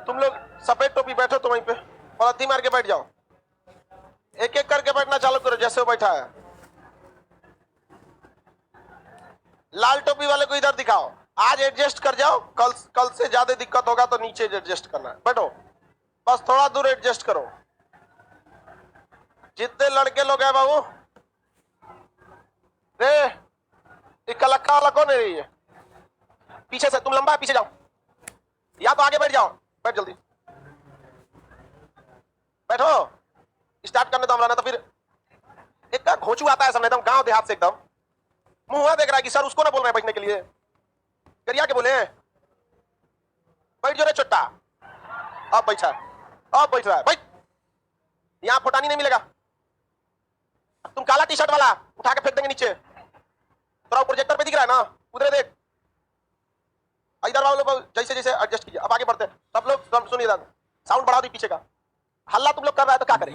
तुम लोग सफेद टोपी बैठो तो वहीं पे और अद्धी मार के बैठ जाओ, एक एक करके बैठना चालू करो जैसे वो बैठा है। लाल टोपी वाले को इधर दिखाओ, आज एडजस्ट कर जाओ, कल से ज्यादा दिक्कत होगा तो नीचे एडजस्ट करना है। बैठो, बस थोड़ा दूर एडजस्ट करो। जितने लड़के लोग हैं बाबू, रे कलक्का वाला कौन है ये? पीछे से, तुम लंबा है, पीछे जाओ या तो आगे बैठ जाओ। बैठ जल्दी, बैठो, स्टार्ट करने दो हमारा। तो फिर एक का घोंचू आता है सामने, एकदम गांव देहात से, एकदम मुंह देख रहा है कि सर उसको ना बोल रहे हैं बैठने के लिए, करिया के बोले बैठ जो रे चुट्टा। अब बैठा, अब बैठ रहा है, बैठ। यहां फुटानी नहीं मिलेगा। तुम काला टी शर्ट वाला उठा के फेंक देंगे नीचे। थोड़ा प्रोजेक्टर पे दिख रहा है ना, उधर देख। इधर वालों को जैसे जैसे एडजस्ट कीजिए। अब आगे बढ़ते हैं सब लोग, सुनिए, साउंड बढ़ा दी पीछे का। हल्ला तुम लोग कर रहा है तो क्या करें?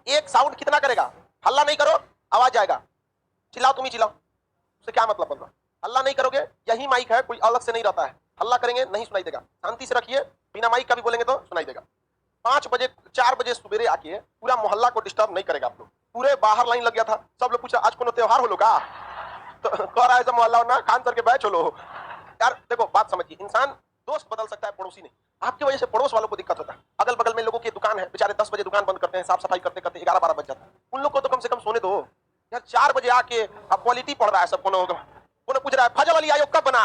एक साउंड कितना करेगा? हल्ला नहीं करो आवाज जाएगा। चिल्लाओ, तुम ही चिल्लाओ, उससे क्या मतलब बन रहा? हल्ला नहीं करोगे, यही माइक है, कोई अलग से नहीं रहता है। हल्ला करेंगे नहीं सुनाई देगा। शांति से रखिए, बिना माइक का भी बोलेंगे तो सुनाई देगा। 5 बजे 4 बजे सवेरे आके पूरा मोहल्ला को डिस्टर्ब नहीं करेगा आप लोग। पूरे बाहर लाइन लग गया था, सब लोग पूछा आज कोनो त्योहार हो लोगा, तो कह रहा है सब मोहल्ला ना खान सर के बैच हो लो। यार देखो बात समझिए, इंसान दोस्त बदल सकता है, पड़ोसी नहीं। आपकी वजह से पड़ोस वालों को दिक्कत होता है। अगल बगल में लोगों की दुकान है, बेचारे 10 बजे दुकान बंद करते हैं, साफ सफाई करते करते 11-12 बज जाता है। उन लोग को तो कम से कम सोने दो यार। 4 बजे आके अब क्वालिटी पढ़ रहा है सब, कोनो पूछ रहा है फजल अली आयोग कब बना।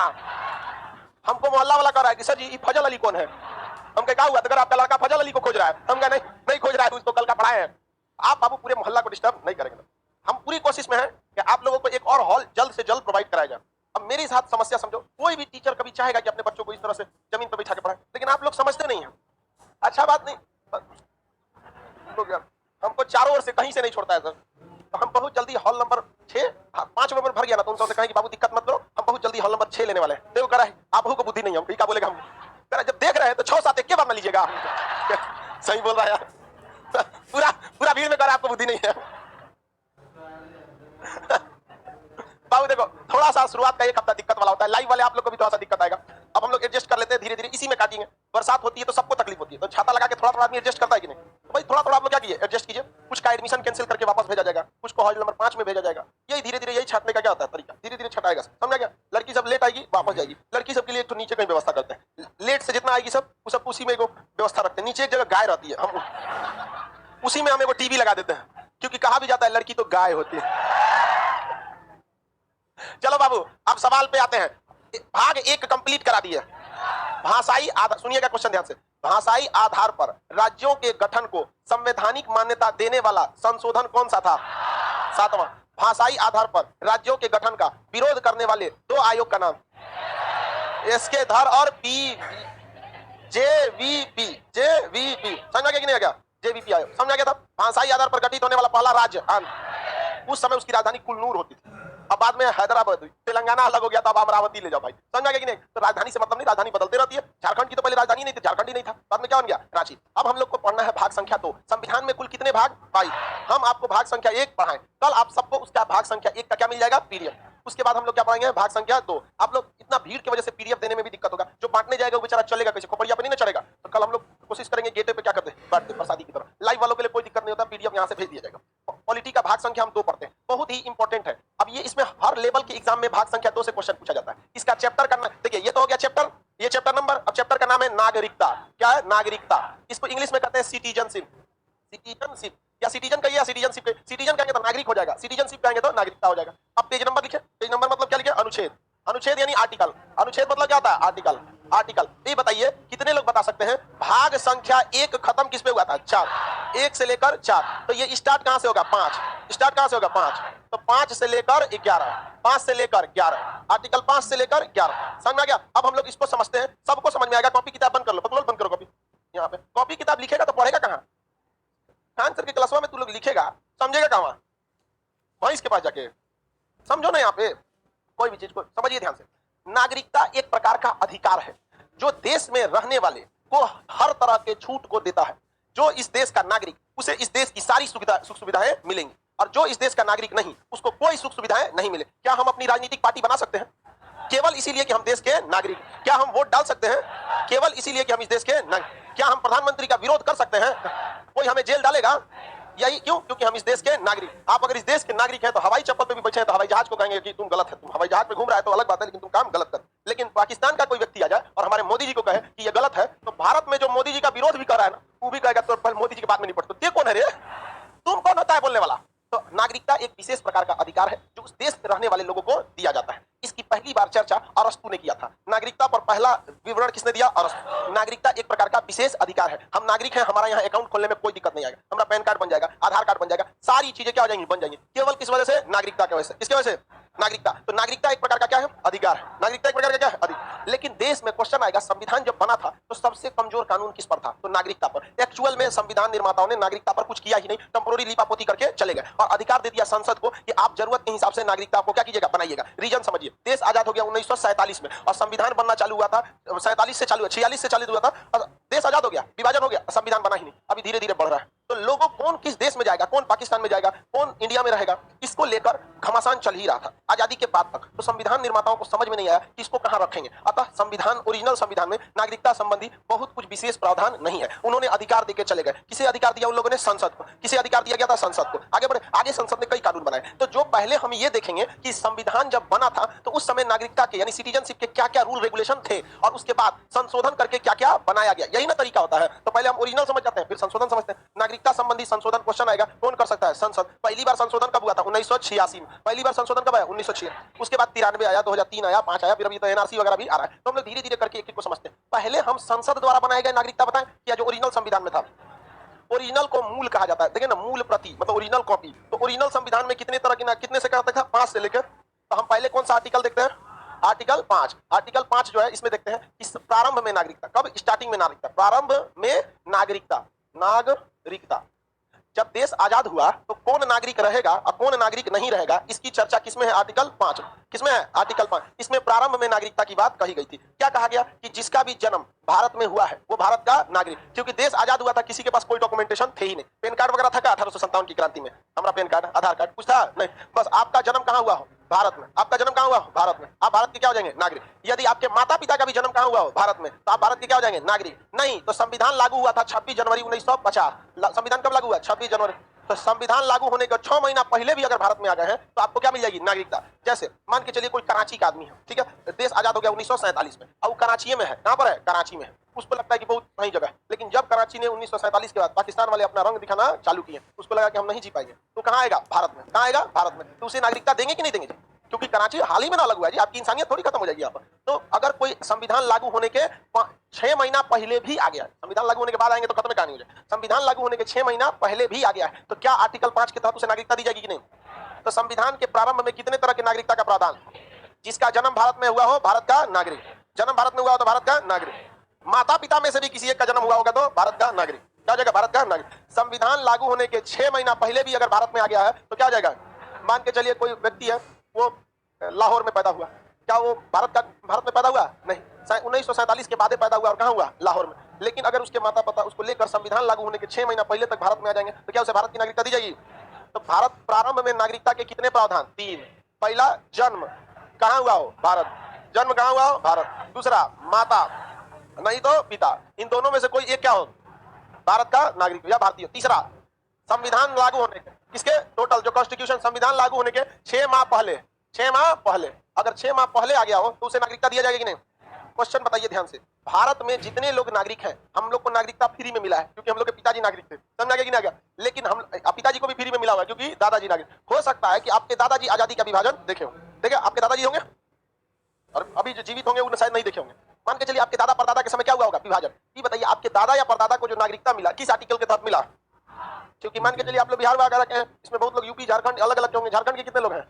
हमको मोहल्ला वाला कह रहा है कि सर जी फजल अली कौन है। हम क्या हुआ? अगर आपका लड़का फजल अली को खोज रहा है, हम नहीं नहीं खोज रहा है, उसको कल का पढ़ाए हैं। आप बाबू पूरे मोहल्ला को डिस्टर्ब नहीं करेंगे। हम पूरी कोशिश में हैं कि आप लोगों को एक और हॉल जल्द से जल्द प्रोवाइड कराया जाए। अब मेरे साथ समस्या समझो, कोई भी टीचर कभी चाहेगा कि अपने बच्चों को इस तरह से जमीन पर बिठा के पढ़ाए, लेकिन आप लोग समझते नहीं हैं। अच्छा बात नहीं, हमको चारों ओर से कहीं से नहीं छोड़ता है सर। तो हम बहुत जल्दी हॉल नंबर 6, 5 नंबर भर गया ना, तो उनसे कहें कि बाबू दिक्कत मत करो, हम बहुत जल्दी हॉल नंबर 6 लेने वाले हैं। देखो कह रहा है आप को बुद्धि नहीं है। हम क्या बोलेगा? हम कह रहा जब देख रहे हैं तो 6-7 एक के बार में लीजिएगा। सही बोल रहा है यार। पूरा पूरा भीड़ में कह रहा है आपको बुद्धि नहीं है। बाबू देखो, थोड़ा सा शुरुआत का 1 हफ्ता दिक्कत वाला होता है, लाइव वाले आप लोग को भी थोड़ा सा दिक्कत आएगा। अब हम लोग एडजस्ट कर लेते हैं धीरे धीरे, इसी में काटेंगे। बरसात होती है तो सबको तकलीफ होती है, तो छाता लगा के थोड़ा थोड़ा आदमी एडजस्ट करता है कि नहीं? तो भाई थोड़ा थोड़ा आप लोग क्या कीजिए, एडजस्ट कीजिए। कुछ का एडमिशन कैंसिल करके वापस भेजा जाएगा, कुछ को हॉल नंबर 5 में भेजा जाएगा। यही धीरे धीरे, यही छाटने का क्या होता है तरीका, धीरे धीरे छटाएगा। समझा क्या? लड़की सब लेट आएगी वापस जाएगी। लड़की सब के लिए एक तो नीचे कहीं व्यवस्था करते हैं, लेट से जितना आएगी सब उस उसी में व्यवस्था रखते हैं। नीचे एक जगह गाय रहती है, हम उसी में हम एक टीवी लगा देते हैं, क्योंकि कहा भी जाता है लड़की तो गाय होती है। चलो बाबू अब सवाल पे आते हैं। भाग 1 कंप्लीट करा दिए। भाषाई आधार, सुनिएगा क्वेश्चन ध्यान से। भाषाई आधार पर राज्यों के गठन को संवैधानिक मान्यता देने वाला संशोधन कौन सा था? 7वां। भाषाई आधार पर राज्यों के गठन का विरोध करने वाले 2 आयोग का नाम? एसके धर और जेवीपी। समझा गया कि नहीं आ गया? जेवीपी आयोग समझा गया था। भाषाई आधार पर गठित होने वाला पहला राज्य आंध्र। उस समय उसकी राजधानी कुल्लूर होती थी। अब बाद में हैदराबाद हुई, तेलंगाना अलग हो गया, तब अमरावती ले जाओ भाई। समझा गया कि नहीं? तो राजधानी से मतलब नहीं, राजधानी बदलती रहती है। झारखंड की तो पहले राजधानी नहीं थी, झारखंड ही नहीं था, बाद में क्या बन गया? रांची। अब हम लोग को पढ़ना है भाग संख्या 2। संविधान में कुल कितने भाग? 22। हम आपको भाग संख्या 1 पढ़ाएं, कल आप सबको उसका भाग संख्या 1 का क्या मिल जाएगा? पीडीएफ। उसके बाद हम लोग क्या पढ़ाएंगे? भाग संख्या 2। आप लोग इतना भीड़ की वजह से पीडीएफ देने में भी दिक्कत होगा, जो बांटने जाएगा वो बेचारा चलेगा कैसे? खोपड़िया पे नहीं ना चढ़ेगा। तो कल हम लोग कोशिश करेंगे गेटे पे क्या करते हैं, बांटते प्रसादी की तरह। लाइव वालों के लिए कोई दिक्कत नहीं होता, पीडीएफ यहाँ से भेज दिया जाएगा। पॉलिटी का भाग संख्या हम 2 पढ़ते हैं, बहुत ही इंपॉर्टेंट है। अब ये इसमें हर लेवल के एग्जाम में भाग संख्या 2 से क्वेश्चन पूछा जाता है। इसका चैप्टर करना, देखिए ये तो हो गया चैप्टर, ये चैप्टर नंबर। अब चैप्टर का नाम है नागरिकता। क्या है? नागरिकता। इसको इंग्लिश में कहते हैं सिटीजनशिप। सिटीजनशिप या सिटीजन कहिए या सिटीजनशिप। सिटीजन कहेंगे तो नागरिक हो जाएगा, सिटीजनशिप कहेंगे तो नागरिकता हो जाएगा। अब पेज नंबर लिखे। पेज नंबर मतलब क्या लिखे? अनुच्छेद। अनुच्छेद यानी आर्टिकल। अनुच्छेद मतलब क्या होता है? आर्टिकल। आर्टिकल। ये बताइए कितने लोग बता सकते हैं भाग संख्या 1 खत्म किस पे हुआ था? 4। 1 से लेकर 4। तो ये स्टार्ट कहां से होगा? 5। स्टार्ट कहां से होगा? 5। तो 5 से लेकर 11, 5 से लेकर 11, आर्टिकल 5 से लेकर 11। समझ में आ गया? अब हम लोग इसको समझते हैं, सबको समझ में आएगा। कॉपी किताब बंद कर लो, बंद करो कॉपी। यहाँ पे कॉपी किताब लिखेगा तो पढ़ेगा कहाँ? खान सर के क्लासवा में तू लोग लिखेगा, समझेगा कहाँ? वहीं इसके पास जाके समझो ना। यहाँ पे कोई भी चीज को समझिए ध्यान से। नागरिकता एक प्रकार का अधिकार है जो देश में रहने वाले को हर तरह के छूट को देता है। जो इस देश का नागरिक, उसे इस देश की सारी सुख सुविधाएं मिलेंगी, और जो इस देश का नागरिक नहीं, उसको कोई सुख सुविधाएं नहीं मिले। क्या हम अपनी राजनीतिक पार्टी बना सकते हैं केवल इसीलिए कि हम देश के नागरिक? क्या हम वोट डाल सकते हैं केवल इसीलिए कि हम इस देश के नागरिक? क्या हम प्रधानमंत्री का विरोध कर सकते हैं, कोई हमें जेल डालेगा? यही क्यों? क्योंकि हम इस देश के नागरिक। आप अगर इस देश के नागरिक हैं तो हवाई चप्पल पे भी बैठे हैं तो हवाई जहाज को कहेंगे कि तुम गलत है, तुम हवाई जहाज पे घूम रहा है तो अलग बात है, लेकिन तुम काम गलत कर। लेकिन पाकिस्तान का कोई व्यक्ति आ जाए और हमारे मोदी जी को कहे कि ये गलत है, तो भारत में जो मोदी जी का विरोध भी कर रहा है ना, वो भी कहेगा तो पहले मोदी जी के बाद में नहीं पढ़ते। ये कौन है रे? तुम कौन होता है बोलने वाला? तो नागरिकता एक विशेष प्रकार का अधिकार है जो उस देश में रहने वाले लोगों को दिया जाता है। इसकी पहली बार चर्चा अरस्तु ने किया था। नागरिकता पर पहला विवरण किसने दिया? अरस्तु। नागरिकता एक प्रकार का विशेष अधिकार है। हम नागरिक हैं, हमारा यहाँ अकाउंट खोलने में कोई दिक्कत नहीं आएगा, हमारा पैन कार्ड बन जाएगा, आधार कार्ड बन जाएगा, सारी चीजें क्या हो जाएंगी? बन जाएंगी। केवल किस वजह से? नागरिकता की वजह से। किसकी वजह से? नागरिकता। तो नागरिकता एक प्रकार का क्या है? अधिकार है। नागरिकता एक प्रकार का क्या है? अधिकार। लेकिन देश में क्वेश्चन आएगा, संविधान जब बना था तो सबसे कमजोर कानून किस पर था? तो नागरिकता पर। एक्चुअल में संविधान निर्माताओं ने नागरिकता पर कुछ किया ही नहीं, टेम्पोररी लीपापोती करके चले गए और अधिकार दे दिया संसद को कि आप जरूरत के हिसाब से नागरिकता को क्या कीजिएगा? बनाइएगा। रीजन समझिए, देश आजाद हो गया 1947 में और संविधान बनना चालू हुआ था 47 से चालू, 46 से चालू हुआ था और देश आजाद हो गया, विभाजन हो गया, संविधान बना ही नहीं। अभी धीरे धीरे बढ़ रहा है। तो लोगों कौन किस देश में जाएगा, कौन पाकिस्तान में जाएगा, कौन इंडिया में रहेगा, इसको लेकर घमासान चल ही रहा था आजादी के बाद तक। तो संविधान निर्माताओं को समझ में नहीं आया कि इसको कहां रखेंगे। अतः संविधान, ओरिजिनल संविधान में नागरिकता संबंधी बहुत कुछ विशेष प्रावधान नहीं है। उन्होंने अधिकार देके चले गए। किसे अधिकार दिया? उन लोगों ने संसद को। किसे अधिकार दिया गया था? संसद को। आगे बढ़े, आगे संसद ने कई कानून बनाए। तो जो पहले हम ये देखेंगे कि संविधान जब बना था तो उस समय नागरिकता के यानी सिटीजनशिप के क्या क्या रूल रेगुलेशन थे और उसके बाद संशोधन करके क्या क्या बनाया गया। यही ना तरीका होता है। तो पहले हम ओरिजिनल समझ जाते हैं, फिर संशोधन समझते हैं। नागरिकता संबंधी संशोधन क्वेश्चन आएगा, कौन कर सकता है? संसद। पहली बार संशोधन कब हुआ था? 1986 में। पहली बार संशोधन कब आया? 1986। उसके बाद 93 आया, 2003 आया, 5 आया, फिर अभी तो एनआरसी वगैरह भी आ रहा है। तो हम लोग धीरे धीरे करके एक एक को समझते हैं। पहले हम संसद द्वारा बनाए गए नागरिकता बताएं क्या जो ओरिजिनल संविधान में था। ओरिजिनल को मूल कहा जाता है। देखिए ना, मूल प्रति मतलब ओरिजिनल कॉपी। तो ओरिजिनल संविधान में कितने तरह की, कितने से करता था? 5 से लेकर। तो हम पहले कौन सा आर्टिकल देखते हैं? आर्टिकल 5। आर्टिकल 5 जो है इसमें देखते हैं इस प्रारंभ में नागरिकता। कब? स्टार्टिंग में नागरिकता, प्रारंभ में नागरिकता। नागरिकता जब देश आजाद हुआ तो कौन नागरिक रहेगा और कौन नागरिक नहीं रहेगा, इसकी चर्चा किसमें है? आर्टिकल 5। किसमें है? आर्टिकल 5। इसमें प्रारंभ में नागरिकता की बात कही गई थी। क्या कहा गया? कि जिसका भी जन्म भारत में हुआ है वो भारत का नागरिक। क्योंकि देश आजाद हुआ था, किसी के पास कोई डॉक्यूमेंटेशन थे ही नहीं। पैन कार्ड वगैरह था क्या 1857 की क्रांति में? हमारा पैन कार्ड, आधार कार्ड कुछ था नहीं। बस आपका जन्म कहां हुआ हो? भारत में। आपका जन्म कहां हुआ हो? भारत में। आप भारत के क्या हो जाएंगे? नागरिक। यदि आपके माता पिता का भी जन्म कहां हुआ हो? भारत में, तो आप भारत के क्या हो जाएंगे? नागरिक। नहीं तो संविधान लागू हुआ था 26 जनवरी 1950। संविधान कब लागू हुआ? 26 जनवरी। तो संविधान लागू होने के 6 महीना पहले भी अगर भारत में आ गए हैं तो आपको क्या मिल जाएगी? नागरिकता। जैसे मान के चलिए कोई कराची का आदमी है, ठीक है, देश आजाद हो गया 1947 में, अब कराची में है। कहां पर है? कराची में है। उसको लगता है कि बहुत सही जगह है, लेकिन जब कराची ने 1947 के बाद पाकिस्तान वाले अपना रंग दिखाना चालू किए, उसको लगा कि हम नहीं जी पाएंगे, तो कहां आएगा? भारत में। कहां आएगा? भारत में। तो उसे नागरिकता देंगे कि नहीं देंगे? क्योंकि कराची हाल ही में ना लगू है जी, आपकी इंसानियत थोड़ी खत्म हो जाएगी यहाँ पर। तो अगर कोई संविधान लागू होने के 6 महीना पहले भी आ गया है, संविधान लागू होने के बाद आएंगे तो खत्म कहानी हो जाए, संविधान लागू होने के 6 महीना पहले भी आ गया है, तो क्या आर्टिकल 5 के तहत उसे नागरिकता दी जाएगी कि नहीं? तो संविधान के प्रारंभ में कितने तरह की नागरिकता का प्रावधान? जिसका जन्म भारत में हुआ हो भारत का नागरिक। जन्म भारत में हुआ हो तो भारत का नागरिक। माता पिता में से भी किसी एक का जन्म हुआ होगा तो भारत का नागरिक। क्या हो जाएगा? भारत का नागरिक। संविधान लागू होने के 6 महीना पहले भी अगर भारत में आ गया है तो क्या हो जाएगा? मान के चलिए कोई व्यक्ति है, वो लाहौर में पैदा हुआ, क्या वो भारत में पैदा हुआ? नहीं, 1947 के बाद पैदा हुआ और कहां हुआ? लाहौर में। लेकिन अगर उसके माता पिता उसको लेकर संविधान लागू होने के 6 महीना पहले तक भारत में आ जाएंगे तो क्या उसे भारत की नागरिकता दी जाएगी? तो भारत प्रारंभ में नागरिकता के कितने प्रावधान? 3। पहला, जन्म कहां हुआ हो? भारत। जन्म कहां हुआ हो? भारत। दूसरा, माता नहीं तो पिता, इन दोनों में से कोई एक क्या हो? भारत का नागरिक या भारतीय। तीसरा, संविधान लागू होने के, किसके? टोटल जो कॉन्स्टिट्यूशन, संविधान लागू होने के 6 माह पहले, 6 माह पहले, अगर 6 माह पहले आ गया हो तो उसे नागरिकता दिया जाएगा कि नहीं? क्वेश्चन बताइए ध्यान से। भारत में जितने लोग नागरिक हैं, हम लोग को नागरिकता फ्री में मिला है क्योंकि हम लोग के पिताजी नागरिक थे। समझ आ गया कि नहीं आ गया? लेकिन हम पिताजी को भी फ्री में मिला हुआ है क्योंकि दादाजी नागरिक। हो सकता है कि आपके दादाजी आजादी का विभाजन देखे हो। देखे आपके दादाजी होंगे और अभी जो जीवित होंगे उन्हें शायद नहीं देखे होंगे। मान के चलिए आपके दादा परदादा के समय क्या हुआ होगा? विभाजन। ये बताइए आपके दादा या परदादा को जो नागरिकता मिला किस आर्टिकल के तहत मिला? क्योंकि मान के चलिए आप लोग बिहार वगैरह के हैं, इसमें बहुत लोग यूपी झारखंड अलग अलग होंगे। झारखंड के कितने लोग हैं?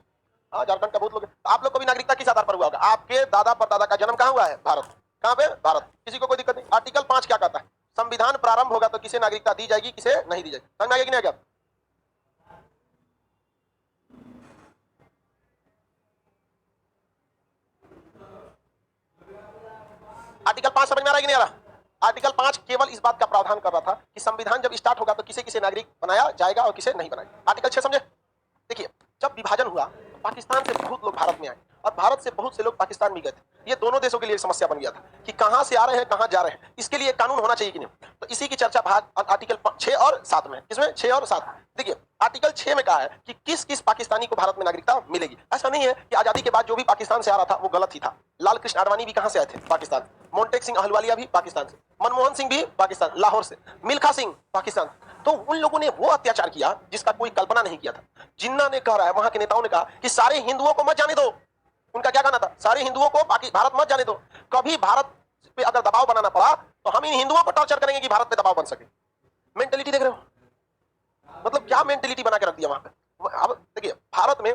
हाँ, झारखंड का बहुत लोग है। तो आप लोग को भी नागरिकता किस आधार पर हुआ होगा? आपके दादा परदादा का जन्म कहां हुआ है? भारत। कहां पे? भारत। किसी को कोई दिक्कत नहीं। आर्टिकल 5 क्या कहता है? संविधान प्रारंभ होगा तो किसे नागरिकता दी जाएगी, किसे नहीं दी जाएगी। समझ में आ गया कि नहीं आ गया? आर्टिकल 5 समझ में आ रहा है कि नहीं आ रहा? आर्टिकल 5 केवल इस बात का प्रावधान कर रहा था कि संविधान जब स्टार्ट होगा तो किसे किसे नागरिक बनाया जाएगा और किसे नहीं बनाया। आर्टिकल 6 समझे? देखिए, जब विभाजन हुआ तो पाकिस्तान से बहुत लोग भारत में आए और भारत से बहुत से लोग पाकिस्तान में गए थे। ये दोनों देशों के लिए समस्या बन गया था कि कहां से आ रहे हैं, कहां जा रहे हैं। इसके लिए कानून होना चाहिए कि नहीं? तो इसी की चर्चा भाग आर्टिकल 6 और 7 में, इसमें 6 और 7 देखिए आर्टिकल 6 में कहा है कि किस किस पाकिस्तानी को भारत में नागरिकता मिलेगी। ऐसा नहीं है कि आजादी के बाद जो भी पाकिस्तान से आ रहा था वो गलत ही था। लाल कृष्ण आडवाणी भी कहां से आए थे? पाकिस्तान। मोन्टेक सिंह अहलुवालिया भी पाकिस्तान से, मनमोहन सिंह भी पाकिस्तान लाहौर से, मिल्खा सिंह पाकिस्तान। तो उन लोगों ने वो अत्याचार किया जिसका कोई कल्पना नहीं किया था। जिन्ना ने कह रहा है, वहां के नेताओं ने कहा कि सारे हिंदुओं को मत जाने दो। उनका क्या कहना था? सारे हिंदुओं को भारत मत जाने दो। कभी भारत पे अगर दबाव बनाना पड़ा तो हम इन हिंदुओं को टॉर्चर करेंगे कि भारत पे दबाव बन सके। मेंटेलिटी देख रहे हो? मतलब क्या मेंटेलिटी बना के रख दिया वहां पे। अब देखिए भारत में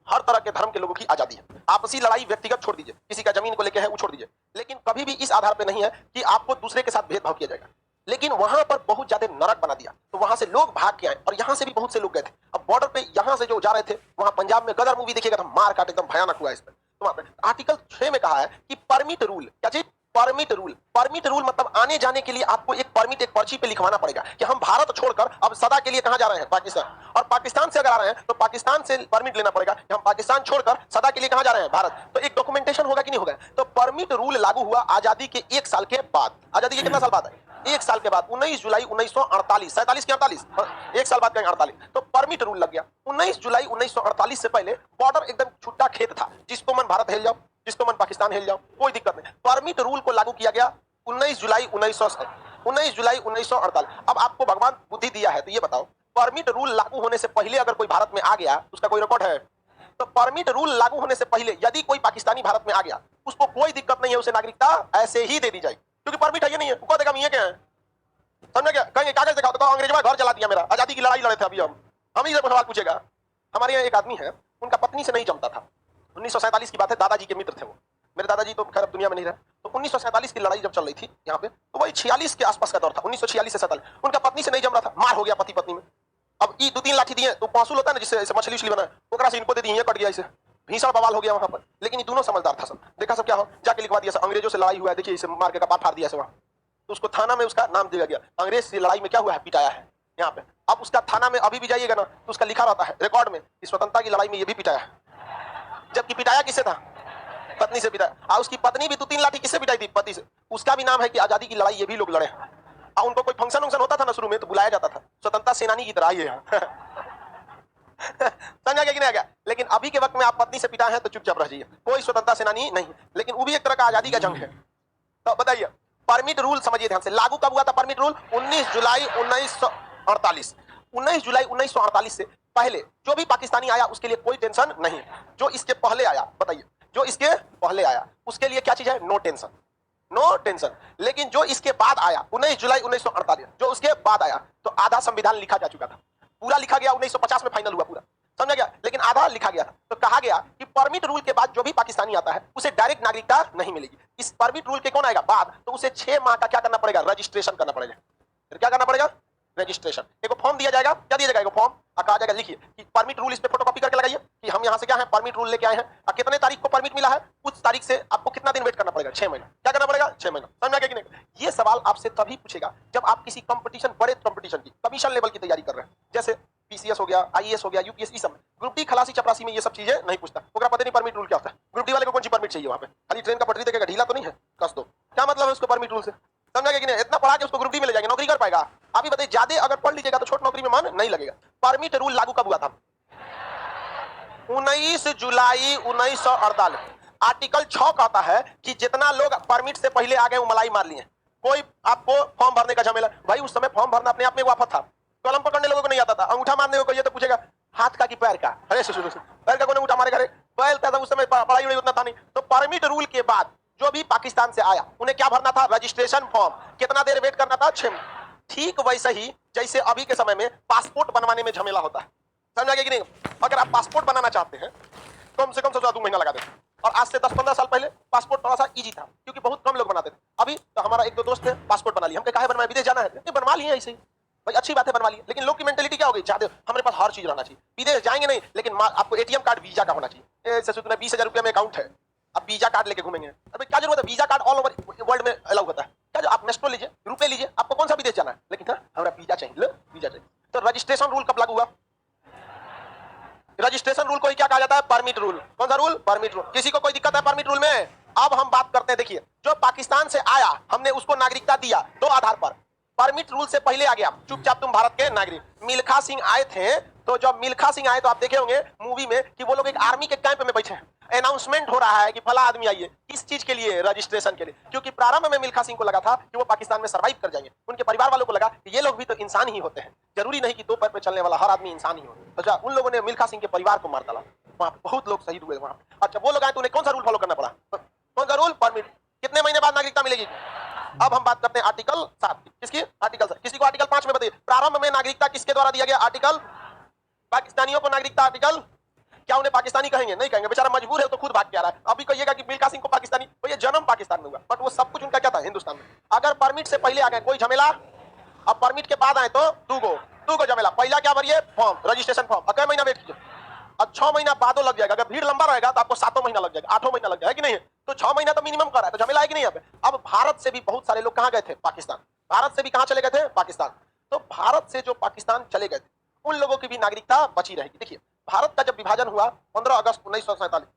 हर तरह के धर्म के लोगों की आजादी है। आपसी लड़ाई व्यक्तिगत छोड़ दीजिए, किसी का जमीन को लेकर है वो छोड़ दीजिए, लेकिन कभी भी इस आधार पे नहीं है कि आपको दूसरे के साथ भेदभाव किया जाएगा। लेकिन वहां पर बहुत ज्यादा नरक बना दिया, तो वहां से लोग भाग के आए और यहां से भी बहुत से लोग गए थे। अब बॉर्डर पे यहां से जो जा रहे थे, वहां पंजाब में गदर मूवी देखिएगा तो मार काट एकदम भयानक हुआ इस पर। तो आर्टिकल 6 में कहा है कि परमिट रूल, क्या चीज? Permit rule. परमिट रूल मतलब आने जाने के लिए आपको एक परमिट एक पर्ची पे लिखवाना पड़ेगा कि हम भारत छोड़कर अब सदा के लिए कहां जा रहे हैं? पाकिस्तान। और पाकिस्तान से अगर आ रहे हैं तो पाकिस्तान से परमिट लेना पड़ेगा कि हम पाकिस्तान छोड़कर सदा के लिए कहां जा रहे हैं? भारत। तो एक डॉक्यूमेंटेशन होगा कि नहीं होगा? तो परमिट रूल लागू हुआ आजादी के 1 साल के बाद। आजादी के कितना साल बाद है? 1 साल के बाद, 19 जुलाई 1948, 47 के 48, 1 साल बाद कहेंगे 48। तो परमिट रूल लग गया। 19 जुलाई 1948 से पहले बॉर्डर एकदम छुट्टा खेत था, जिसको मन भारत हिल जाओ, जिसको मन पाकिस्तान हिल जाओ, कोई दिक्कत नहीं। परमिट रूल को लागू किया गया 19 जुलाई 1948। अब आपको भगवान बुद्धि दिया है तो ये बताओ, परमिट रूल लागू होने से पहले अगर कोई भारत में आ गया, उसका कोई रिकॉर्ड है? तो परमिट रूल लागू होने से पहले यदि कोई पाकिस्तानी भारत में आ गया, उसको कोई दिक्कत नहीं है, उसे नागरिकता ऐसे ही दे दी जाएगी, क्योंकि परमिट है ये नहीं है। को देगा ये क्या है? समझ क्या? कहेंगे कागज दिखाओ तो अंग्रेजों घर चला दिया मेरा, आजादी की लड़ाई लड़े थे अभी हम ही सवाल पूछेगा। हमारे यहाँ एक आदमी है, उनका पत्नी से नहीं जमता था। 1947 की बात है, दादाजी के मित्र थे वो। मेरे दादाजी तो खैर दुनिया में नहीं रहे। तो 1947 की लड़ाई जब चल रही थी यहाँ पे, तो वही 46 के आसपास का दौर था, 1946 से 47। उनका पत्नी से नहीं जम रहा था, मार हो गया पति पत्नी में। अब ई 2-3 लाठी दिए तो पांसुल होता है ना, जिससे मछली उछली बना, ओकरा से इनको दे दिए, कट गया इसे, भीषण बवाल हो गया वहां पर। लेकिन ये दोनों समझदार था सब, देखा सब क्या हो, जाके लिखवा दिया सब, अंग्रेजों से लड़ाई हुआ है, देखिए इसे मार के कपाट फाड़ दिया वहां। तो उसको थाना में उसका नाम दिया गया, अंग्रेज से लड़ाई में क्या हुआ है, पिटाया है यहाँ पे। अब उसका थाना में अभी भी जाइएगा ना तो उसका लिखा रहता है रिकॉर्ड में कि स्वतंत्रता की लड़ाई में ये भी पिटाया है। जबकि पिटाया किससे था? पत्नी से पिटाया। और उसकी पत्नी भी 2-3 लाठी किससे पिटाई थी? पति से। उसका भी नाम है कि आजादी की लड़ाई ये भी लोग लड़े। और उनको कोई फंक्शन वंक्शन होता था ना शुरू में तो बुलाया जाता था, स्वतंत्रता सेनानी की तरह आइए यहाँ। समझा गया कि नहीं आ गया? लेकिन अभी के वक्त में आप पत्नी से पिटाए हैं तो चुपचाप रह जाइए, कोई स्वतंत्रता सेनानी नहीं। लेकिन वो भी एक तरह का आजादी का जंग है। तो बताइए परमिट रूल समझिए ध्यान से, लागू कब हुआ था परमिट रूल? 19 जुलाई 1948। 19 जुलाई 1948 से पहले जो भी पाकिस्तानी आया उसके लिए कोई टेंशन नहीं। जो इसके पहले आया, बताइए जो इसके पहले आया उसके लिए क्या चीज है? No tension, no tension. लेकिन जो इसके बाद आया 19 जुलाई 1948, जो उसके बाद आया, तो आधा संविधान लिखा जा चुका था, पूरा लिखा गया 1950 में फाइनल हुआ पूरा, समझा गया? लेकिन आधा लिखा गया था। तो कहा गया कि परमिट रूल के बाद जो भी पाकिस्तानी आता है उसे डायरेक्ट नागरिकता नहीं मिलेगी। इस परमिट रूल के कौन आएगा बाद, तो उसे 6 माह का क्या करना पड़ेगा? रजिस्ट्रेशन करना पड़ेगा। फिर क्या करना पड़ेगा? रजिस्ट्रेशन। एक फॉर्म दिया जाएगा, क्या दिया जाएगा? एक फॉर्म कहा जाएगा लिखिए कि परमिट रूल, इस पे फोटोकॉपी करके लगाइए कि हम यहाँ से क्या है परमिट रूल लेके आए हैं, और कितने तारीख को परमिट मिला है, उस तारीख से आपको कितना दिन वेट करना पड़ेगा? 6 महीना। क्या करना पड़ेगा? 6 महीना। समझ गया कि नहीं? ये सवाल आपसे तभी पूछेगा जब आप किसी कंपटीशन, बड़े कंपटीशन की कमीशन लेवल की तैयारी कर रहे हैं, जैसे पीसीएस हो गया, आईएएस हो गया, यूपीएससी, सब। ग्रुप डी खलासी चपरासी में ये सब चीजें नहीं पूछता, ओकरा पता नहीं परमिट रूल क्या होता है। ग्रुप डी वाले को कौन सी परमिट चाहिए? वहां पे खाली ट्रेन का पटरी देखेगा, ढीला तो नहीं है, कस दो। क्या मतलब है उसको परमिट रूल से? समझा गया कि नहीं? इतना पढ़ा के उसको ग्रुप डी में ले जाएंगे, नौकरी कर पाएगा? अभी बताइए, ज्यादा अगर पढ़ लीजिएगा तो छोट नौकरी में मन नहीं लगेगा। परमिट रूल लागू कब हुआ था? 19 जुलाई 1948। आर्टिकल 6 कहता है कि जितना लोग परमिट से पहले आ गए वो मलाई मार लिए। कोई आपको फॉर्म भरने का झमेला, भाई उस समय फॉर्म भरना अपने आप में वाफत था, कलम पकड़ने लोगों को नहीं आता था, अंगूठा मारने को कहिए तो पूछेगा हाथ का कि पैर का। अरे पैर का कौन अंगूठा मारेगा? रे बैल था उस समय, पढ़ाई उतना था नहीं। तो परमिट रूल के बाद जो भी पाकिस्तान से आया उन्हें क्या भरना था? Registration form. कितना देर वेट करना था? 6। ठीक वैसे ही जैसे अभी के समय में पासपोर्ट बनवाने में झमेला होता है, समझा गया कि नहीं? अगर आप पासपोर्ट बनाना चाहते हैं कम से कम 2 महीना लगा देते, और आज से 10-15 साल पहले पासपोर्ट थोड़ा सा इजी था क्योंकि बहुत कम लोग बनाते थे। अभी तो हमारा 1-2 दोस्त है पासपोर्ट बना लिया, हम कहा बनवाए, विदेश जाना है बनवा लिए ऐसे ही, भाई अच्छी बात है बनवा लिए। लेकिन लोग की मेंटेलिटी क्या हो गई? ज्यादा हमारे पास हर चीज रहना चाहिए, विदेश जाएंगे नहीं लेकिन आपको एटीएम कार्ड वीजा का होना चाहिए। तुम्हें 20,000 रुपया में अकाउंट है, अब वीजा कार्ड लेके घूमेंगे, अभी क्या जरूरत है? Visa card all over world में अलाउ होता है। क्या जो आप मेट्रो लीजिए, रुपए लीजिए, आपको कौन सा विदेश जाना है, लेकिन हाँ हमारा वीजा चाहिए, लो वीजा चाहिए। तो रजिस्ट्रेशन रूल कब लागू हुआ? रजिस्ट्रेशन रूल को ही क्या कहा जाता है? Permit rule. कौन सा रूल? Permit rule. किसी को कोई दिक्कत है परमिट रूल में? अब हम बात करते हैं, देखिए जो पाकिस्तान से आया हमने उसको नागरिकता दिया 2 आधार पर। परमिट परमिट रूल से पहले आ गया, चुपचाप तुम भारत के नागरिक। मिल्खा सिंह आए थे, तो जब मिल्खा सिंह आए तो आप देखे होंगे मूवी में कि वो लोग एक आर्मी के कैंप में बैठे हैं, अनाउंसमेंट हो रहा है कि फला आदमी आइए। किस चीज के लिए? रजिस्ट्रेशन के लिए। क्योंकि प्रारंभ में मिल्खा सिंह को लगा था कि वो पाकिस्तान में सर्वाइव कर जाएंगे। उनके परिवार वालों को लगा कि ये लोग भी तो इंसान ही होते हैं, जरूरी नहीं कि दो पैर पे चलने वाला हर आदमी इंसान ही हो। अच्छा, उन लोगों ने मिल्खा सिंह के परिवार को मार डाला, वहाँ बहुत लोग शहीद हुए वहाँ। अच्छा, वो लोग आए तो उन्हें कौन सा रूल फॉलो करना पड़ा? कौन सा रूल? परमिट। कितने महीने बाद नागरिकता मिलेगी? अब हम बात करते हैं आर्टिकल 7 की। किसकी? आर्टिकल 7। किसी को आर्टिकल 5 में बताइए, प्रारंभ में नागरिकता किसके द्वारा दिया गया? आर्टिकल। पाकिस्तानियों को नागरिकता आर्टिकल। क्या उन्हें पाकिस्तानी कहेंगे? नहीं कहेंगे, बेचारा मजबूर है तो खुद भाग के आ रहा है। अभी कहिएगा कि मिल्खा सिंह को पाकिस्तानी, तो ये जन्म पाकिस्तान में हुआ, बट वो सब कुछ उनका क्या था? हिंदुस्तान में। अगर परमिट से पहले आ गए कोई झमेला, अब परमिट के बाद आए तो दू गो झमेला। पहला क्या भरिए? Form, registration form. अगर महीना वेट कीजिए, अब 6 महीना बादो लग जाएगा। अगर भीड़ लंबा रहेगा तो आपको 7 महीना लग जाएगा, 8 महीना लग जाएगा कि नहीं? तो 6 महीना तो मिनिमम कर रहा है, तो झमेला है कि नहीं? अब भारत से भी बहुत सारे लोग कहां गए थे? पाकिस्तान। भारत से भी कहां चले गए थे? पाकिस्तान। तो भारत से जो पाकिस्तान चले गए थे उन लोगों की भी नागरिकता बची रहेगी। देखिए, भारत का जब विभाजन हुआ 15 अगस्त 1947,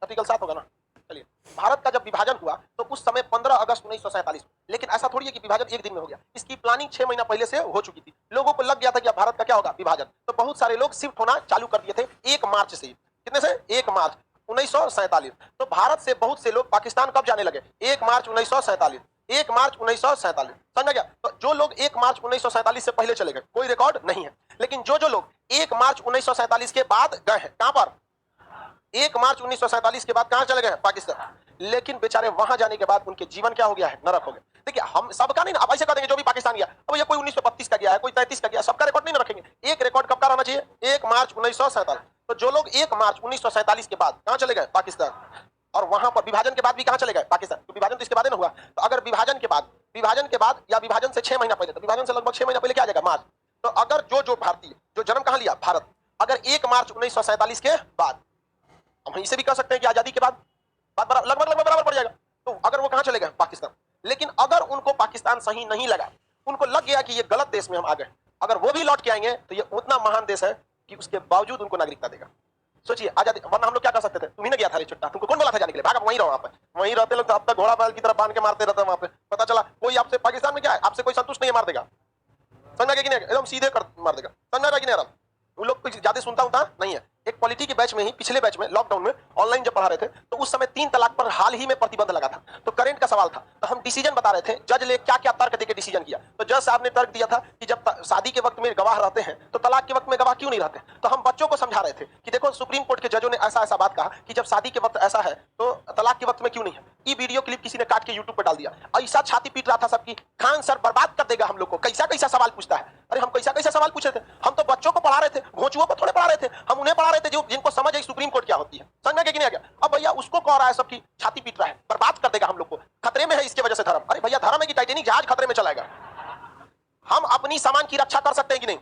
आर्टिकल 7 होगा ना? चलिए, भारत का जब विभाजन हुआ तो उस समय 15 अगस्त 1947, लेकिन ऐसा थोड़ी है कि विभाजन एक दिन में हो गया। इसकी प्लानिंग 6 महीना पहले से हो चुकी थी। लोगों को लग गया था कि अब भारत का क्या होगा? विभाजन। तो बहुत सारे लोग शिफ्ट होना चालू कर दिए थे 1 मार्च से। कितने से? 1 मार्च 1947। तो भारत से बहुत से लोग पाकिस्तान कब जाने लगे? 1 मार्च 1947। 1 मार्च 1947, समझा गया? तो जो लोग 1 मार्च 1947 से पहले चले गए कोई रिकॉर्ड नहीं है, लेकिन जो लोग 1 मार्च 1947 के बाद गए हैं, कहां पर? 1 मार्च 1947 के बाद कहां चले गए? पाकिस्तान। लेकिन बेचारे वहां जाने के बाद उनके जीवन क्या हो गया है? नरक हो गया। देखिए, हम सबका नहीं ना, अब ऐसे कर देंगे जो भी पाकिस्तान गया, अब ये कोई 1932 का गया है, कोई 33 का गया, सबका रिकॉर्ड नहीं ना रखेंगे। एक रिकॉर्ड कब का रहना चाहिए? 1 मार्च 1947। तो जो लोग 1 मार्च 1947 के बाद कहां चले गए? पाकिस्तान। और वहां पर विभाजन के बाद भी कहां चले गए? पाकिस्तान। तो विभाजन तो इसके बाद ना हुआ। तो अगर विभाजन के बाद या विभाजन से 6 महीना पहले, तो विभाजन से लगभग 6 महीना पहले क्या आ जाएगा? मार्च। तो अगर जो भारतीय जो जन्म कहां लिया? भारत। अगर 1 मार्च 1947 के बाद, हम इसे भी कह सकते हैं कि आजादी के बाद, बात लगभग बराबर पड़ जाएगा। तो अगर वो कहां चले गए? पाकिस्तान। लेकिन अगर उनको पाकिस्तान सही नहीं लगा, उनको लग गया कि ये गलत देश में हम आ गए, अगर वो भी लौट के आएंगे तो ये उतना महान देश है कि उसके बावजूद उनको नागरिकता देगा। सोचिए, आजादी, वरना हम लोग क्या कर सकते थे? तुम ही ना गया था रे चुट्टा, तुमको कौन बोला था जाने के लिए? भाग, वहीं रहो। वहां पे वहीं रहते लोग तो अब तक घोड़ा बैल की तरह बांध के मारते रहते हैं। वहां पे पता चला कोई आपसे, पाकिस्तान में क्या है, आपसे कोई संतुष्ट नहीं है, मार देगा। समझा कि नहीं? एकदम सीधे कर मार देगा। समझा रहा कि नहीं? उन लोग कुछ ज्यादा सुनता होता नहीं है। एक पॉलिटी के बैच में ही, पिछले बैच में लॉकडाउन में ऑनलाइन जब पढ़ा रहे थे, तो उस समय 3 तलाक पर हाल ही में प्रतिबंध लगा था। तो करंट का सवाल था, तो हम डिसीजन बता रहे थे, जज ने क्या क्या तर्क देके डिसीजन किया। तो जज साहब ने तर्क दिया था कि जब शादी के वक्त में गवाह रहते हैं तो तलाक के वक्त में गवाह क्यों नहीं रहते? तो हम बच्चों को समझा रहे थे कि देखो, सुप्रीम कोर्ट के जजों ने ऐसा ऐसा बात कहा कि जब शादी के वक्त ऐसा है तो तलाक के वक्त में क्यों नहीं है। ये वीडियो क्लिप किसी ने काट के यूट्यूब पर डाल दिया। ऐसा छाती पीट रहा था सबकी, खान सर बर्बाद कर देगा हम लोग को, कैसा कैसा सवाल पूछता है। अरे हम कैसा कैसा सवाल पूछे थे? हम तो बच्चों को पढ़ा रहे थे, घोंचुओं को थोड़े पढ़ा रहे थे, हम उन्हें पढ़ा रहे थे जो जिनको समझ है सुप्रीम कोर्ट क्या होती है। समझ में कि नहीं आ गया? अब भैया उसको कह रहा है, सबकी छाती पीट रहा है, बर्बाद कर देगा हम लोग को, खतरे में है इसकी वजह से धर्म। अरे भैया, धर्म है कि टाइटेनिक जहाज खतरे में चलाएगा? हम अपनी सामान की रक्षा कर सकते हैं कि नहीं?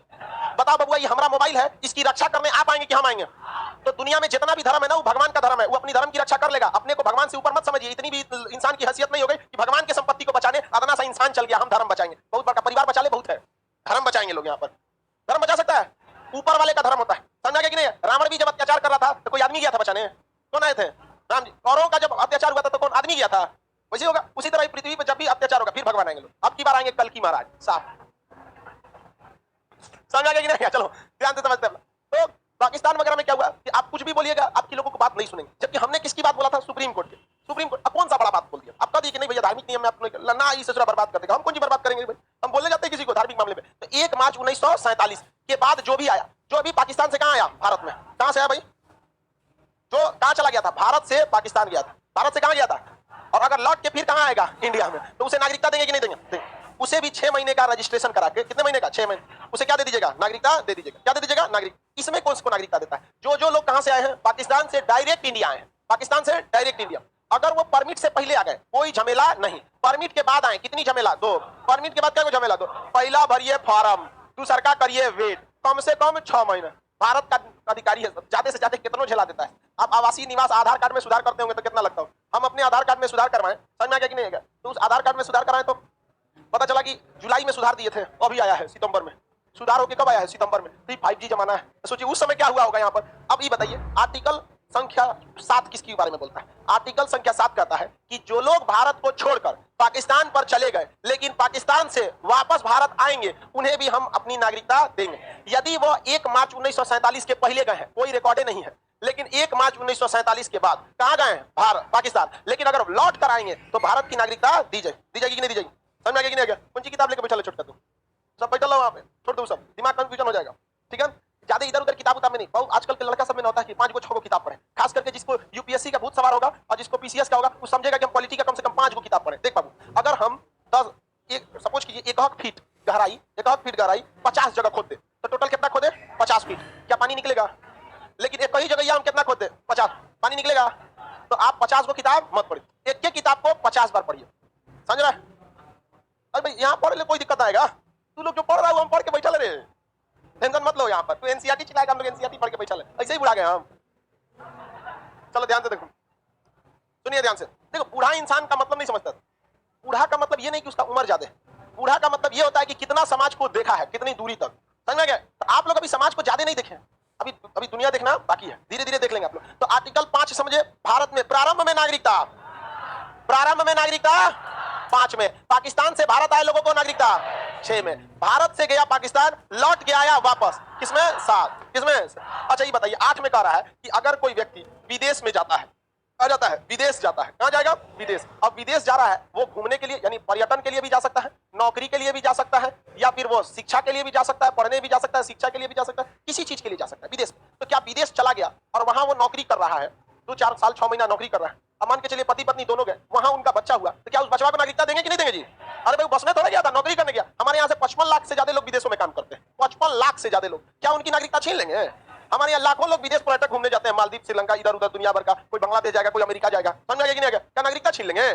बताओ बबुआ, ये हमारा मोबाइल है, इसकी रक्षा करने आप आएंगे कि हम आएंगे? तो दुनिया में जितना भी धर्म है ना, वो भगवान का धर्म है, वो अपनी धर्म की रक्षा कर लेगा। अपने को भगवान से ऊपर मत समझिए, इतनी भी इंसान की हैसियत नहीं हो गई कि भगवान की संपत्ति को बचाने अदना सा इंसान चल गया, हम धर्म बचाएंगे। बहुत बड़ा परिवार बचा ले, बहुत है, धर्म बचाएंगे लोग। यहाँ पर धर्म बचा सकता है, ऊपर वाले का धर्म होता है। समझा कि नहीं? रावण भी जब अत्याचार कर रहा था तो कोई आदमी गया था बचाने? कौन आए थे? राम जी। कौरवों का जब अत्याचार हुआ था तो कौन आदमी गया था? वैसे होगा, उसी तरह पृथ्वी पर जब भी अत्याचार होगा फिर भगवान आएंगे लोग। अब की बार आएंगे कल की महाराज साहब। समझा कि नहीं? चलो ध्यान से समझते हैं। तो पाकिस्तान वगैरह में क्या हुआ कि आप कुछ भी बोलिएगा, आपकी लोगों को बात नहीं सुनेंगे। जबकि हमने किसकी बात बोला था? सुप्रीम कोर्ट के। सुप्रीम कोर्ट अब कौन सा बड़ा बात बोल दिया? अब कह दिए कि नहीं भैया, धार्मिक नियम में आप ना इस ससुरा बर्बाद कर देगा। हम कौन सी बर्बाद करेंगे भाई? हम बोलने जाते हैं किसी को धार्मिक मामले में? तो 1 मार्च 1947 के बाद जो भी आया, जो अभी पाकिस्तान से कहां आया? भारत में। कहां से आया भाई? जो कहां चला गया था? भारत से पाकिस्तान गया था। भारत से कहां गया था? और अगर लौट के फिर कहां आएगा? इंडिया में। तो उसे नागरिकता देंगे कि नहीं देंगे? उसे भी 6 महीने का रजिस्ट्रेशन करा के, कितने महीने का? 6 महीने। उसे क्या दे दीजिएगा? नागरिकता दे दीजिएगा। क्या दे दीजिएगा? नागरिक। इसमें कौन सी नागरिकता देता है? जो लोग कहां से आए हैं? पाकिस्तान से डायरेक्ट इंडिया आए हैं। पाकिस्तान से डायरेक्ट इंडिया। अगर वो परमिट से पहले आ गए कोई झमेला नहीं, परमिट के बाद आए, कितनी झमेला? 2। परमिट के बाद क्या झमेला? 2। पहला भरिए फॉर्म, दूसरा का करिए वेट, कम से कम 6 महीने। भारत का अधिकारी है, ज्यादा से ज्यादा कितना झेला देता है। आप आवासीय निवास आधार कार्ड में सुधार करते होंगे तो कितना लगता हो? हम अपने आधार कार्ड में सुधार करवाएं, समझ में आ गया कि नहीं आएगा? तो उस आधार कार्ड में सुधार कराएं तो पता चला कि जुलाई में सुधार दिए थे, अभी आया है सितंबर में। सुधार होके कब आया है? सितंबर में। तो 5G जमाना है। सोचिए उस समय क्या हुआ होगा यहाँ पर। अब ये बताइए, आर्टिकल संख्या 7 किसके बारे में बोलता है? आर्टिकल संख्या 7 कहता है कि जो लोग भारत को छोड़कर पाकिस्तान पर चले गए लेकिन पाकिस्तान से वापस भारत आएंगे उन्हें भी हम अपनी नागरिकता देंगे। यदि वो 1 मार्च 1947 के पहले गए हैं, कोई रिकॉर्डे नहीं है, लेकिन 1 मार्च 1947 के बाद कहां गए हैं? भारत, पाकिस्तान, लेकिन अगर लौट कर आएंगे तो भारत की नागरिकता दी जाएगी कि नहीं दी जाएगी? समझ में आ गया कि नहीं आ गया? कौन सी किताब लेकर बैठा ले छोटका तू? सब बैठा लो वहां पे, छोड़ दो सब, दिमाग कंफ्यूजन हो जाएगा, ठीक है? ज्यादा इधर उधर किताब में नहीं। बहुत आजकल के लड़का सब में होता है कि 5 गो 6 गो किताब पढ़े, खास करके जिसको यूपीएससी का भूत सवार होगा और जिसको पीसीएस का होगा वो समझेगा कि हम पॉलिटी का कम से कम 5 गो किताब पढ़े। देख बाबू, अगर हम 10 एक सपोज कीजिए 1 फीट गहराई 50 जगह खोद दे तो टोटल कितना खोदे? 50 फीट। क्या पानी निकलेगा? लेकिन एक ही जगह हम कितना खोद दे? 50, पानी निकलेगा? तो आप 50 गो किताब मत पढ़िए, एक किताब को 50 बार पढ़िए, समझ रहा है? अरे भाई यहाँ पढ़ ले, कोई दिक्कत आएगा? तू लोग जो पढ़ रहा है वो हम पढ़ के बैठा ले रहे, टेंशन मत लो। यहाँ पर तू एनसीईआरटी चलाएगा, हम लोग एनसीईआरटी पढ़ के बैठा ले, ऐसे ही बुढ़ा गए हम। चलो ध्यान से देखो, सुनिए ध्यान से। देखो, बूढ़ा इंसान का मतलब नहीं समझता। बूढ़ा का मतलब ये नहीं कि उसका उम्र ज्यादा है, बूढ़ा का मतलब ये होता है कि कितना समाज को देखा है, कितनी दूरी तक। समझ में गया? तो आप लोग अभी समाज को ज्यादा नहीं देखे, अभी दुनिया देखना बाकी है, धीरे धीरे देख लेंगे आप लोग। तो आर्टिकल 5 समझे, भारत में प्रारंभ में नागरिकता, 5 में। पाकिस्तान से भारत आए लोगों को नागरिकता 6 में। भारत से गया पाकिस्तान, लौट के आया वापस, किसमें? 7। किसमें? अच्छा ये बताइए, 8 में कह रहा है कि अगर कोई व्यक्ति विदेश में जाता है, विदेश जाता है, कहां जाएगा? विदेश। अब विदेश जा रहा है, वो घूमने के लिए यानी पर्यटन के लिए भी जा सकता है, नौकरी के लिए भी जा सकता है, या फिर वो शिक्षा के लिए भी जा सकता है, पढ़ने भी जा सकता है, शिक्षा के लिए भी जा सकता है, किसी चीज के लिए जा सकता है विदेश। तो क्या विदेश चला गया और वहां वो नौकरी कर रहा है, 2-4 साल 6 महीना नौकरी कर रहा है, अब मान के चलिए पति पत्नी दोनों गए, वहां उनका बच्चा हुआ, तो क्या उस बचवा को नागरिकता देंगे कि नहीं देंगे जी? अरे भाई बस में थोड़ा गया था, नौकरी करने गया। हमारे यहाँ से 55 लाख से ज्यादा लोग विदेशों में काम करते हैं, 55 लाख से ज्यादा लोग, क्या उनकी नागरिकता छीन लेंगे? हमारे यहाँ लाखों लोग विदेश पर्यटक घूमने जाते हैं, मालदीव, श्रीलंका, इधर उधर दुनिया भर का, कोई बांग्लादेश जाएगा, कोई अमेरिका जाएगा, समझ आएगा कि नहीं आएगा? क्या नागरिकता छीन लेंगे?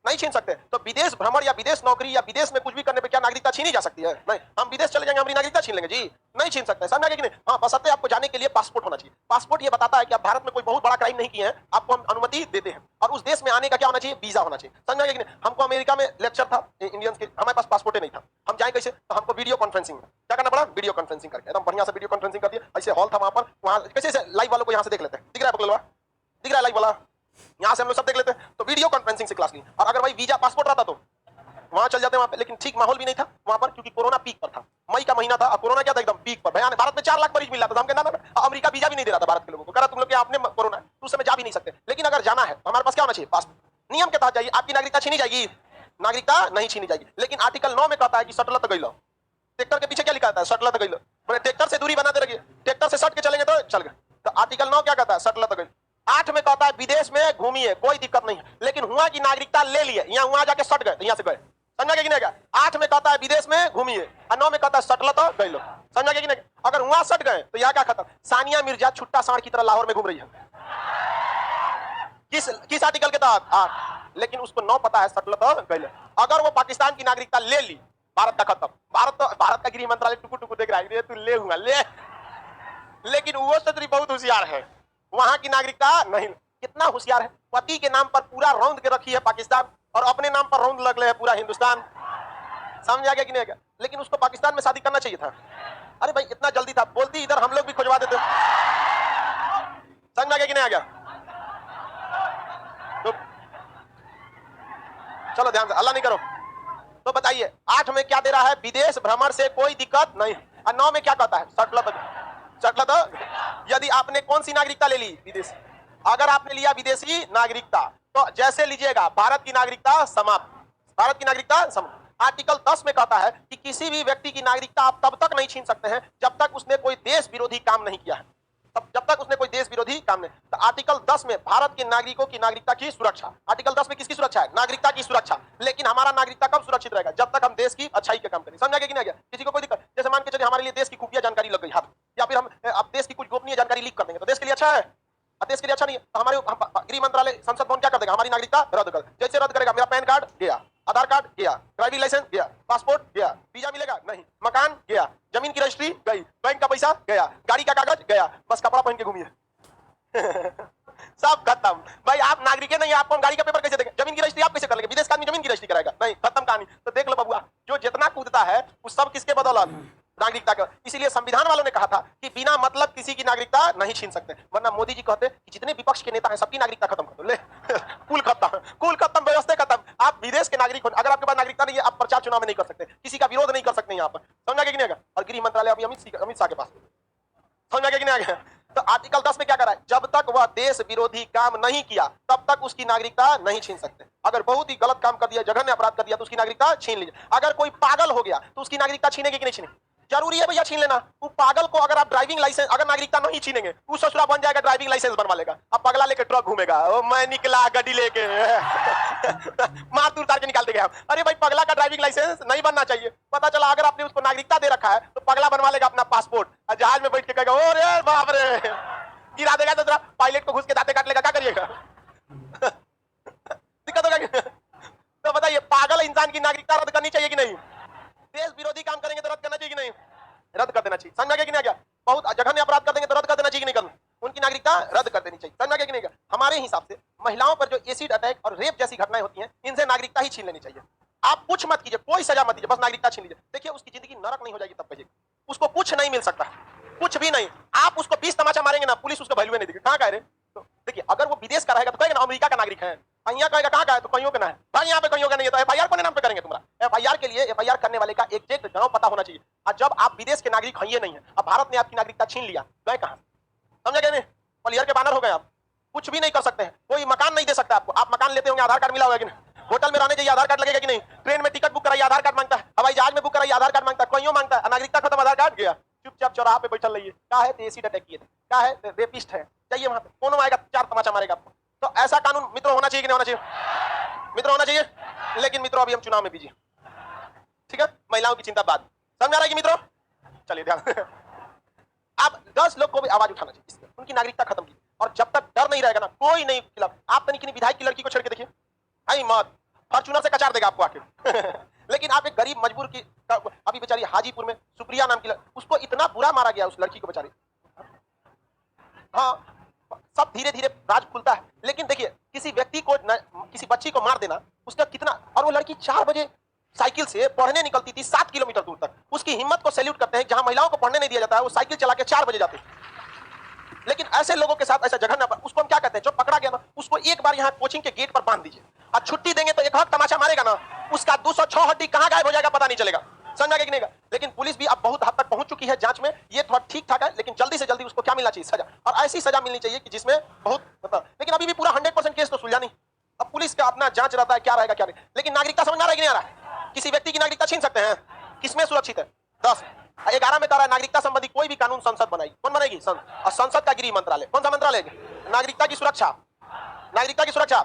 नहीं छीन सकते। तो विदेश भ्रमण या विदेश नौकरी या विदेश में कुछ भी करने पे क्या नागरिकता छीनी जा सकती है? नहीं। हम विदेश चले जाएंगे, हमारी नागरिकता छीन लेंगे जी? नहीं छीन सकते, समझ आएगा कि नहीं? हाँ, बशर्ते आपको जाने के लिए पासपोर्ट होना चाहिए। पासपोर्ट ये बताता है कि आप भारत में कोई बहुत बड़ा क्राइम नहीं किए हैं, आपको हम अनुमति देते हैं। और उस देश में आने का क्या होना चाहिए? वीजा होना चाहिए, समझ आएगा कि नहीं? हमको अमेरिका में लेक्चर था इंडियंस के, हमारे पास पासपोर्ट नहीं था, हम जाए कैसे? तो हमको वीडियो कॉन्फ्रेंसिंग में क्या करना पड़ा? वीडियो कॉन्फ्रेंसिंग करके एकदम बढ़िया से वीडियो कॉन्फ्रेंसिंग कर दिया। ऐसे हॉल था वहां पर, वहां कैसे लाइव वालों को यहाँ से देख लेते हैं, दिख रहा है? दिख रहा है लाइव वाला? यहाँ से हम लोग सब देख लेते हैं। तो वीडियो कॉन्फ्रेंसिंग से क्लास ली। और अगर भाई वीजा पासपोर्ट रहता तो वहां चल जाते वहां पे, लेकिन ठीक माहौल भी नहीं था वहां पर, क्योंकि कोरोना पीक पर था, मई का महीना था और कोरोना क्या था? एकदम पीक पर, भयानक। भारत में 4 लाख मरीज मिल रहा था, हम कहना अमेरिका वीजा भी नहीं दे रहा था भारत के लोगों को, कह रहा तुम लोग के आपने कोरोना, तो उस समय जा भी नहीं सकते। लेकिन अगर जाना है तो हमारे पास क्या होना चाहिए? पासपोर्ट। नियम के तहत जाइए, आपकी नागरिकता छीनी जाएगी? नागरिकता नहीं छीनी जाएगी। लेकिन आर्टिकल 9 में कहता है कि सटलत गई लो। ट्रैक्टर के पीछे क्या लिखा था? सटलत गई लो। ट्रैक्टर से दूरी बनाते रहिए, ट्रैक्टर से सट के चलेंगे तो चल गए। तो आर्टिकल 9 क्या कहता है? सटलत गई। 8 में कहता है विदेश में घूमिए, कोई दिक्कत नहीं है, लेकिन हुआ की नागरिकता ले लिए, यहाँ वहां जाके सट गए, यहाँ से गए, समझा कि नहीं? 8 में कहता है विदेश में घूमिए और 9 में कहता है सटल तो गई लो, समझा कि नहीं? अगर वहां सट गए तो यहाँ क्या खत्म? सानिया मिर्जा छुट्टा सांड की तरह लाहौर में घूम रही है, किस आर्टिकल के तहत? 8। लेकिन उसको 9 पता है सटल तो गई लो। अगर वो पाकिस्तान की नागरिकता ले ली, भारत का खत्म। भारत का गृह मंत्रालय टुकु टुकु देख रहा है, तू ले हुआ ले, लेकिन वो सत्री बहुत होशियार है, वहां की नागरिकता नहीं। कितना होशियार है? पति के नाम पर पूरा रौंद के रखी है पाकिस्तान और अपने नाम पर रौंद लग है पूरा हिंदुस्तान, समझ आ गया कि नहीं गया? लेकिन उसको पाकिस्तान में शादी करना चाहिए था। अरे भाई इतना जल्दी था, बोलती इधर हम लोग भी खोजवा देते, समझ आ गया कि नहीं आ गया? तो चलो ध्यान से, अल्लाह नहीं करो। तो बताइए 8 में क्या दे रहा है? विदेश भ्रमण से कोई दिक्कत नहीं। और 9 में क्या कहता है? सटलत। यदि आपने कौन सी नागरिकता ले ली? विदेश। अगर आपने लिया विदेशी नागरिकता तो जैसे लीजिएगा भारत की नागरिकता समाप्त, भारत की नागरिकता समाप्त। आर्टिकल 10 में कहता है कि किसी भी व्यक्ति की नागरिकता आप तब तक नहीं छीन सकते हैं जब तक उसने कोई देश विरोधी काम नहीं किया है, जब तक उसने कोई देश विरोधी काम नहीं। तो आर्टिकल 10 में भारत के नागरिकों की नागरिकता की सुरक्षा, आर्टिकल 10 में किसकी सुरक्षा है? नागरिकता की सुरक्षा। लेकिन हमारा नागरिकता कब सुरक्षित रहेगा? जब तक हम देश की अच्छाई का काम करें, समझ गया कि नहीं गया? किसी को कोई दिक्कत? जैसे मान के चलिए हमारे लिए देश की खुफिया जानकारी लग गई हाथ, या फिर हम अब देश की कुछ गोपनीय जानकारी लीक कर देंगे, तो देश के लिए अच्छा है? देश के लिए अच्छा नहीं है। तो हमारे गृह मंत्रालय संसद भवन क्या कर देगा? हमारी नागरिकता रद्द कर। जैसे रद्द करेगा, मेरा पैन कार्ड गया, आधार कार्ड गया, ड्राइविंग लाइसेंस गया, पासपोर्ट गया, वीजा मिलेगा नहीं, मकान गया, जमीन की रजिस्ट्री गई, बैंक का पैसा गया, गाड़ी का कागज गया, बस कपड़ा पहन के घूमिए सब खत्म। भाई आप नागरिक नहीं, आपको हम गाड़ी का पेपर कैसे देंगे? जमीन की रजिस्ट्री आप कैसे कर लेंगे? विदेश का आदमी जमीन की रजिस्ट्री कराएगा? नहीं, खत्म कहानी। तो देख लो बबुआ, जो जितना कूदता है वो सब किसके बदौलत? नागरिकता का। इसीलिए संविधान वालों ने कहा था कि बिना मतलब किसी की नागरिकता नहीं छीन सकते, वरना मोदी जी कहते कि जितने विपक्ष के नेता हैं सबकी नागरिकता खत्म कर दो, ले कुल खत्म, व्यवस्था खत्म। आप विदेश के नागरिक हो, अगर आपके पास नागरिकता नहीं है आप प्रचार चुनाव में नहीं कर सकते, किसी का विरोध नहीं कर सकते यहाँ पर, समझा गया कि नहीं? और गृह मंत्रालय अभी अमित शाह के पास, समझ में आ गया? तो आर्टिकल 10 में क्या करा है, जब तक वह देश विरोधी काम नहीं किया तब तक उसकी नागरिकता नहीं छीन सकते। अगर बहुत ही गलत काम कर दिया, जघन्य अपराध कर दिया तो उसकी नागरिकता छीन लीजिए। अगर कोई पागल हो गया तो उसकी नागरिकता छीनेगी कि नहीं छीनेगी? जरूरी है भैया छीन लेना। वो पागल को अगर आप ड्राइविंग लाइसेंस, अगर नागरिकता नहीं छीनेंगे, वो ससुरा बन जाएगा, ड्राइविंग लाइसेंस बनवा लेगा, अब पगला लेके ट्रक घूमेगा, ओ मैं निकला गड्डी लेके मार दूर तार के निकाल देगा। अरे भाई पगला का ड्राइविंग लाइसेंस नहीं बनना चाहिए। पता चला अगर आपने उसको नागरिकता दे रखा है तो पगला बनवा लेगा अपना पासपोर्ट, जहाज में बैठ के कहेगा ओ रे बाप रे, गिरा देगा तो पायलट को घुस के दांते काट लेगा, क्या करिएगा? दिक्कत होगा। तो बताइए पागल इंसान की नागरिकता रद्द करनी चाहिए कि नहीं? देश विरोधी काम करेंगे तो रद्द करना चाहिए कि नहीं? रद्द कर देना चाहिए। समझ गया कि नहीं? बहुत जघन्य अपराध कर देंगे तो रद्द कर देना चाहिए कि नहीं? करना उनकी नागरिकता रद्द कर देनी चाहिए। समझ गया कि नहीं? हमारे हिसाब से महिलाओं पर जो एसिड अटैक और रेप जैसी घटनाएं होती हैं, इनसे नागरिकता ही छीन लेनी चाहिए। आप कुछ मत कीजिए, कोई सजा मत दीजिए, बस नागरिकता छीन लीजिए। देखिए उसकी जिंदगी नरक नहीं हो जाएगी तब कहिए, उसको कुछ नहीं मिल सकता, कुछ भी नहीं। आप उसको 20 तमाचा मारेंगे ना, पुलिस उसको वैल्यू नहीं देगी। कहां का है रे? तो देखिए अगर वो विदेश का रहेगा तो कहेगा ना अमेरिका का नागरिक है, यहाँ कहेगा कहां का है तो कहीं का ना है भाई, यहाँ पे कहीं का नहीं है तो एफआईआर कौन नाम पे करेंगे तुम्हारा? एफआईआर के लिए एफआईआर करने वाले का एग्जैक्ट गांव पता होना चाहिए। और जब आप विदेश के नागरिक हैं नहीं है, अब भारत ने आपकी नागरिकता छीन लिया, गए कहां? समझे गए? पलियर के बानर हो गए आप, कुछ भी नहीं कर सकते हैं। कोई मकान नहीं दे सकता आपको। आप मकान लेते होंगे, आधार कार्ड मिला होगा कि नहीं? होटल में रहने जाइए आधार कार्ड लगेगा कि नहीं? ट्रेन में टिकट बुक कराइए आधार कार्ड मांगता है, हवाई जहाज में बुक कराइए आधार कार्ड मांगता है, कहीं मांगता है। नागरिकता खत्म, आधार कार्ड गया, चुपचाप चौराहा पे बैठल रहिए। क्या है? एसिड अटैक किए थे, क्या है? रेपिस्ट है, जाइए वहां पे, कौन आएगा 4 तमाचा मारेगा आपको। तो ऐसा कानून मित्रों होना चाहिए कि नहीं होना चाहिए? मित्रों होना चाहिए। लेकिन मित्रों अभी हम चुनाव में बिजी, ठीक है? महिलाओं की चिंता बाद, समझ आ रहा है कि मित्रों? चलिए ध्यान आप 10 लोग को भी आवाज उठाना चाहिए, उनकी नागरिकता खत्म की। और जब तक डर नहीं रहेगा ना, कोई नहीं खिलाफ। आप तो नहीं विधायक की लड़की को छेड़ के देखिए, आई मत फॉर्च्यूनर से कचार देगा आपको आके लेकिन आप एक गरीब मजबूर की, अभी बेचारी हाजीपुर में सुप्रिया नाम की उसको इतना बुरा मारा गया, उस लड़की को बेचारी। हाँ सब धीरे धीरे राज खुलता है। लेकिन देखिए किसी व्यक्ति को किसी बच्ची को मार देना, उसका कितना। और वो लड़की 4 बजे साइकिल से पढ़ने निकलती थी 7 किलोमीटर दूर तक। उसकी हिम्मत को सैल्यूट करते हैं। जहां महिलाओं को पढ़ने नहीं दिया जाता है, वो साइकिल चला के 4 बजे जाते हैं। लेकिन ऐसे लोगों के साथ ऐसा जघन्य, उसको हम क्या कहते हैं? जो पकड़ा गया ना, उसको एक बार यहाँ कोचिंग के गेट पर बांध दीजिए और छुट्टी देंगे तो एक हक तमाशा मारेगा ना, उसका 206 हड्डी कहां गायब हो जाएगा पता नहीं चलेगा। समझा कि नहीं? लेकिन पुलिस भी अब बहुत हद तक पहुंच चुकी है जांच में, ये थोड़ा ठीक ठाक है। लेकिन जल्दी से जल्दी उसको क्या मिलना चाहिए? सजा। और ऐसी सजा मिलनी चाहिए कि जिसमें बहुत मतलब, लेकिन अभी भी पूरा 100% केस तो सुलझा नहीं। अब पुलिस का अपना जांच रहता है क्या रहेगा क्या नहीं। लेकिन नागरिकता समझ में आ रहा है कि नहीं आ रहा है? किसी व्यक्ति की नागरिकता छीन सकते हैं, किसमें सुरक्षित है? 10 11 में कह रहा है नागरिकता संबंधी कोई भी कानून संसद बनाएगी। कौन बनाएगी? और संसद का गृह मंत्रालय। कौन सा मंत्रालय? नागरिकता की सुरक्षा। नागरिकता की सुरक्षा।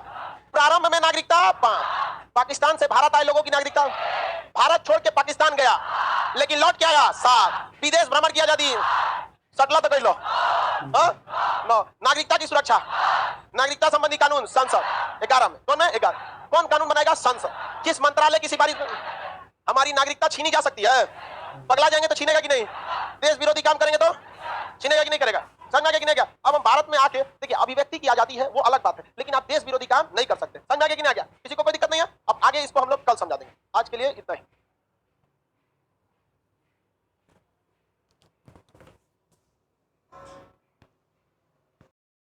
प्रारंभ में नागरिकता पाकिस्तान से भारत आए लोगों की नागरिकता, भारत छोड़ के पाकिस्तान गया लेकिन लौट के आया 7 विदेश भ्रमण की आजादी, सटला तो कर लो। नागरिकता की सुरक्षा, नागरिकता संबंधी कानून संसद 11 में। कौन है? 11। कौन कानून बनाएगा? संसद। किस मंत्रालय की सिफारिश? हमारी नागरिकता छीनी जा सकती है। पगला जाएंगे तो छीनेगा कि नहीं? देश विरोधी काम करेंगे तो छीनेगा कि नहीं करेगा? समझ में आ गया कि नहीं गया? अब हम भारत में आके देखिए, अभिव्यक्ति की आजादी है वो अलग बात है, लेकिन आप देश विरोधी काम नहीं कर सकते। समझ में आ गया कि नहीं आ गया? किसी को कोई दिक्कत नहीं है। अब आगे इसको हम लोग कल समझा देंगे। आज के लिए इतना ही।